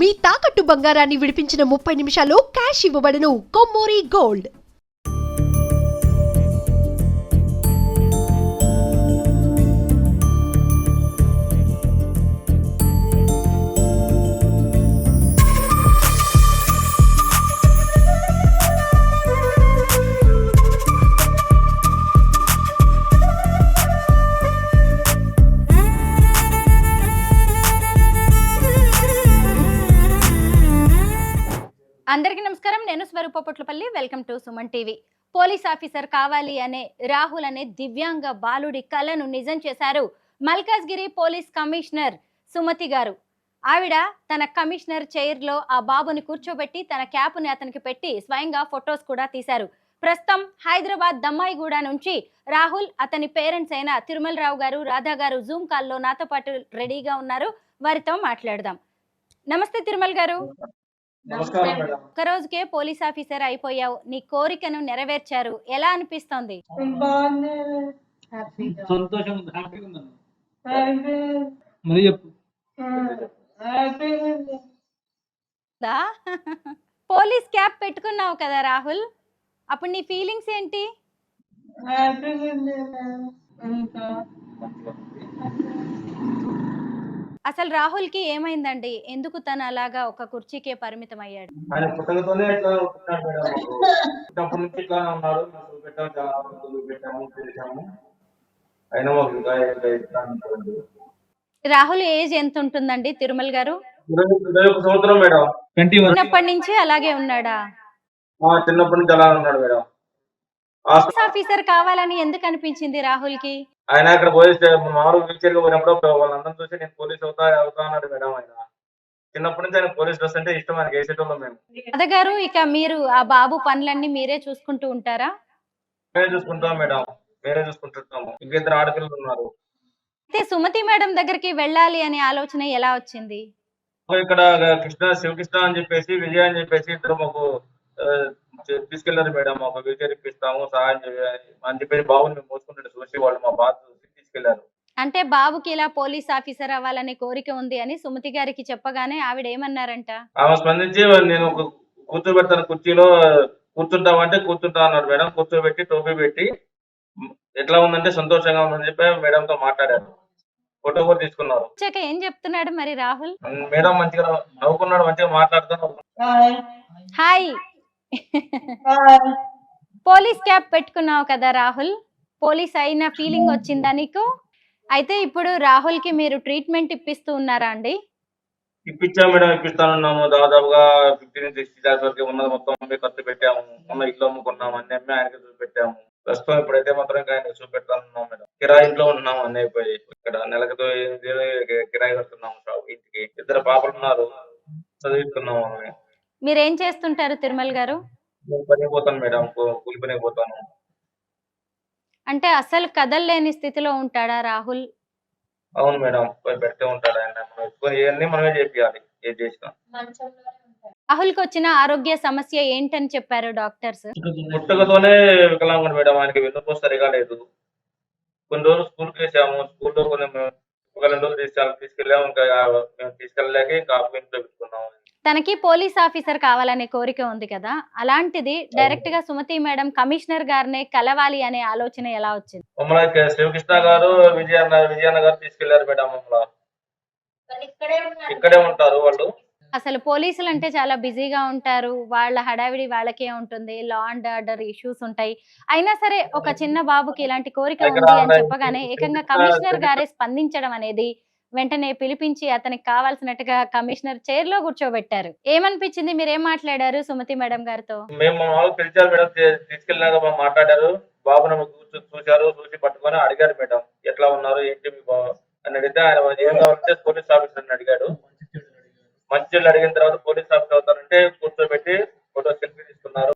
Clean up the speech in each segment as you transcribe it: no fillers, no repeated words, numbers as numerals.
మీ తాకట్టు బంగారాన్ని విడిపించిన 30 నిమిషాల్లో క్యాష్ ఇవ్వబడును. కొమ్మూరి గోల్డ్. అందరికీ నమస్కారం. నేను Swarupa Potlapalli. Welcome to Suman TV. Police officer కావాలి అనే రాహుల్ అనే దివ్యాంగ బాలుడి కలను నిజం చేశారు మల్కాజ్గిరి పోలీస్ కమిషనర్ సుమతి గారు. ఆవిడ తన కమిషనర్ చైర్లో ఆ బాబుని కూర్చోబెట్టి తన క్యాప్ని అతనికి పెట్టి స్వయంగా ఫొటోస్ కూడా తీశారు. ప్రస్తుతం హైదరాబాద్ దమ్మాయిగూడ నుంచి రాహుల్ అతని పేరెంట్స్ అయిన తిరుమలరావు గారు, రాధా గారు జూమ్ కాల్లో నాతో పాటు రెడీగా ఉన్నారు. వారితో మాట్లాడదాం. నమస్తే తిరుమల్ గారు. ఒక రోజుకే పోలీస్ ఆఫీసర్ అయిపోయావు. నీ కోరికను నెరవేర్చారు. ఎలా అనిపిస్తోంది? పోలీస్ క్యాప్ పెట్టుకున్నావు కదా రాహుల్, అప్పుడు నీ ఫీలింగ్స్ ఏంటి? అసలు రాహుల్ కి ఏమైందండి? ఎందుకు తను అలాగా ఒక కుర్చీకే పరిమితం అయ్యాడు? ఆయన పుట్టకతోనే ఇట్లా పుట్టినాడు మేడం. పుట్టినప్పటి నుంచి ఇట్లానే ఉన్నాడు. మేము పెట్టాము, చాలా పెట్టాము, చేసాము. అయినా మాకు ఇంకా రాహుల్ ఏజ్ ఎంత ఉంటుందండి తిరుమల గారు? 21 సంవత్సరం మేడం. చిన్నప్పటి నుంచి అలాగే ఉన్నాడా? చిన్నప్పటి నుంచి అలా ఉన్నాడు మేడం. పోలీస్ ఆఫీసర్ కావాలని ఎందుకు అనిపించింది రాహుల్ కి? ఆయన ఇక్కడ పోలీస్ మామూలు వీల్చైర్ గా పోయినప్పుడు వాళ్ళందరం చూసి నేను పోలీస్ అవుతా అన్నాడు మేడం. ఆయన చిన్నప్పటి నుంచి ఆయన పోలీస్ డ్రెస్ అంటే ఇష్టం. ఆయనకి వేసేటోళ్ళం మేము. రాధగారు, ఇక మీరు ఆ బాబు పనులన్నీ మీరే చూసుకుంటూ ఉంటారా? మేమే చూసుకుంటాం మేడం, మేమే చూసుకుంటుంటాము. ఇంకిద్దరు ఆడపిల్లలు ఉన్నారు. అయితే సుమతి మేడం దగ్గరికి వెళ్ళాలి అనే ఆలోచన ఎలా వచ్చింది? ఇక్కడ శివకృష్ణ అని చెప్పేసి, విజయ అని చెప్పేసి ఇద్దరు మాకు తీసుకెళ్లారు మేడం. మాకు వీల్చైర్ ఇప్పిస్తాము సహాయం అని చెప్పేసి బాబుని మేము మోసుకుంటుంటే చూసి వాళ్ళు మా బాధ తీసుకెళ్లారు. అంటే బాబుకి ఇలా పోలీస్ ఆఫీసర్ అవ్వాలనే కోరిక ఉంది అని సుమతి గారికి చెప్పగానే ఆవిడ ఏమన్నారంట? ఆమె స్పందించి నేను ఒక కూర్చోబెడతాను, కుర్చీలో కూర్చుంటామంటే కూర్చుంటా అన్నాడు మేడం. కూర్చోబెట్టి టోపీ పెట్టి ఎట్లా ఉందంటే సంతోషంగా ఉందని చెప్పి మేడం తో మాట్లాడారు. ఫోటో కూడా తీసుకున్నారు. ఏం చెప్తున్నాడు మరి రాహుల్? మేడం మంచిగా నవ్వుకున్నాడు, మంచిగా మాట్లాడుతున్నాడు. హాయ్. పోలీస్ క్యాప్ పెట్టుకున్నావు కదా రాహుల్, పోలీస్ అయిన ఫీలింగ్ వచ్చిందా నీకు? అయితే ఇప్పుడు రాహుల్ కి మీరు ట్రీట్మెంట్ ఇప్పిస్తూ ఉన్నారా అండి? ఇప్పించాము మేడం, ఇప్పిస్తానున్నాము. దాదాపుగా 50 నుంచి 60 లాక్స్ వరకు ఉన్నది మొత్తం ఖర్చు పెట్టాము. ఉన్న ఇల్లు అమ్ముకున్నాము, అన్ని అమ్మి ఆయనకి చూపెట్టాము. ప్రస్తుతం ఇప్పుడైతే మాత్రం ఇంకా ఆయన చూపెడతానున్నాం మేడం. కిరాయి ఇంట్లో ఉంటున్నాము, అన్ని అయిపోయి ఇక్కడ నెలకు 8,000 కిరాయి కడుతున్నాము. షాప్ ఇంటికి 2 పాపలు ఉన్నారు, చదివిస్తున్నాము. మీరేం చేస్తుంటారు తిరుమల గారు? పనికి పోతాను మేడం, కూలి పనికి పోతాను. అంటే అసలు కదలలేని స్థితిలో ఉంటాడా రాహుల్? అవును మేడం, పోయి పెడితే ఉంటాడు ఆయన. ఇవన్నీ మనమే చేయాలి, ఏది చేసినా. రాహుల్ కి వచ్చిన ఆరోగ్య సమస్య ఏంటని చెప్పారు డాక్టర్స్? పుట్టకతోనే వికలాంగుడు మేడం. ఆయనకి వెన్నుపూస సరిగా లేదు. కొన్ని రోజులు స్కూల్కి వేసాము. స్కూల్లో కొన్ని 1-2 రోజులు తీసుకెళ్ళాము. ఇంకా మేము తీసుకెళ్ళలేక ఇంకా ఇంట్లో పెట్టుకున్నాము. తనకి పోలీస్ ఆఫీసర్ కావాలనే కోరిక ఉంది కదా, అలాంటిది డైరెక్ట్ గా సుమతి మేడం కమిషనర్ గారినే కలవాలి అనే ఆలోచన ఎలా వచ్చింది? మమ్మల్ని శివకృష్ణ గారు, విజయన్న గారు తీసుకెళ్లారు మేడం. మమ్మల్ని ఇక్కడే ఉంటారు వాళ్ళు. అసలు పోలీసులు అంటే చాలా బిజీగా ఉంటారు, వాళ్ళ హడావిడి వాళ్ళకే ఉంటుంది, లా అండ్ ఆర్డర్ ఇష్యూస్ ఉంటాయి. అయినా సరే ఒక చిన్న బాబుకి ఇలాంటి కోరిక ఉంది అని చెప్పగానే ఏకంగా కమిషనర్ గారే స్పందించడం అనేది, వెంటనే పిలిపించి అతనికి కావాల్సినట్టుగా కమిషనర్ చైర్ లో కూర్చోబెట్టారు. ఏమనిపించింది? మీరేం మాట్లాడారు సుమతి మేడం గారితో? మేము పిలిచారు మేడం, తీసుకెళ్ళినాక మాట్లాడారు. బాబును చూశారు, చూసి పట్టుకొని అడిగారు మేడం ఎట్లా ఉన్నారు ఏంటి మీ బాబు అని అడిగితే ఆయన ఏం కావాలంటే పోలీస్ ఆఫీసర్ అని అడిగాడు. మంచి అడిగిన తర్వాత పోలీస్ ఆఫీసర్ అవుతారంటే కూర్చోబెట్టి ఫోటో సెల్ఫీ తీసుకున్నారు.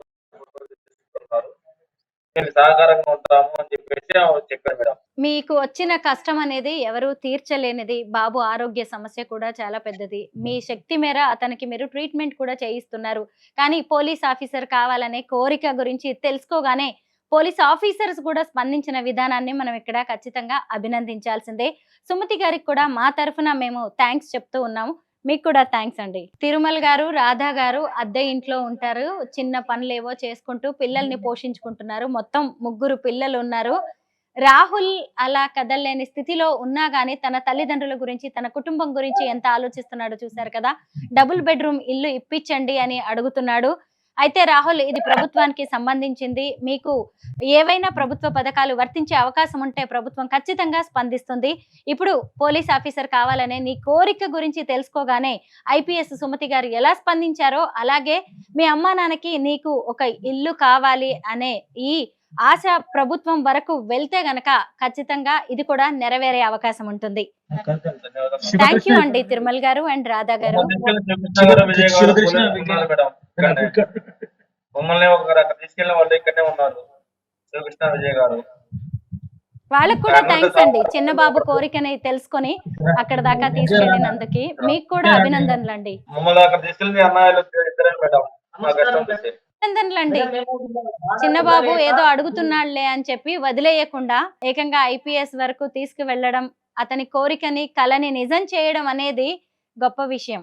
సహకారంగా ఉంటాము అని చెప్పేసి చెప్పారు మేడం. మీకు వచ్చిన కష్టం అనేది ఎవరు తీర్చలేనిది. బాబు ఆరోగ్య సమస్య కూడా చాలా పెద్దది. మీ శక్తి మేర అతనికి మీరు ట్రీట్మెంట్ కూడా చేయిస్తున్నారు. కానీ పోలీస్ ఆఫీసర్ కావాలనే కోరిక గురించి తెలుసుకోగానే పోలీస్ ఆఫీసర్స్ కూడా స్పందించిన విధానాన్ని మనం ఇక్కడ ఖచ్చితంగా అభినందించాల్సిందే. సుమతి గారికి కూడా మా తరఫున మేము థ్యాంక్స్ చెప్తూ ఉన్నాము. మీకు కూడా థ్యాంక్స్ అండి. తిరుమల గారు, రాధా గారు అద్దె ఇంట్లో ఉంటారు. చిన్న పనులేవో చేసుకుంటూ పిల్లల్ని పోషించుకుంటున్నారు. మొత్తం 3 పిల్లలు ఉన్నారు. రాహుల్ అలా కదలలేని స్థితిలో ఉన్నా గానీ తన తల్లిదండ్రుల గురించి, తన కుటుంబం గురించి ఎంత ఆలోచిస్తున్నాడో చూశారు కదా. డబుల్ బెడ్‌రూమ్ ఇల్లు ఇప్పించండి అని అడుగుతున్నాడు. అయితే రాహుల్, ఇది ప్రభుత్వానికి సంబంధించింది. మీకు ఏవైనా ప్రభుత్వ పథకాలు వర్తించే అవకాశం ఉంటే ప్రభుత్వం ఖచ్చితంగా స్పందిస్తుంది. ఇప్పుడు పోలీస్ ఆఫీసర్ కావాలనే నీ కోరిక గురించి తెలుసుకోగానే ఐపీఎస్ సుమతి గారు ఎలా స్పందించారో, అలాగే మీ అమ్మా నాన్నకి నీకు ఒక ఇల్లు కావాలి అనే ఈ ఆశ ప్రభుత్వం వరకు వెళ్తే గనక ఖచ్చితంగా ఇది కూడా నెరవేరే అవకాశం ఉంటుంది. ధన్యవాదాలు. థ్యాంక్ యూ అండి తిరుమల గారు అండ్ రాధా గారు. శ్రీకృష్ణ గారు, విజయ్ గారు ఉన్నారు మేడం. ఇక్కడనే. మమ్మల్ని అక్కడ తీసుకెళ్ళిన వాళ్ళు ఇక్కడనే ఉన్నారు. శ్రీకృష్ణ, విజయ్ గారు. వాళ్ళకు కూడా థ్యాంక్స్ అండి. చిన్నబాబు కోరికని తెలుసుకొని అక్కడ దాకా తీసుకెళ్ళినందుకు మీకు కూడా అభినందనలండి. మమ్మల్ని అక్కడ తీసుకెళ్ళి అన్నయ్యలు ఇద్దరే మేడం. మా కష్టం చూసి. అభినందనలండి. చిన్నబాబు ఏదో అడుగుతున్నాడులే అని చెప్పి వదిలేయకుండా ఏకంగా ఐపీఎస్ వరకు తీసుకువెళ్ళడం, అతని కోరికని, కలని నిజం చేయడం అనేది గొప్ప విషయం.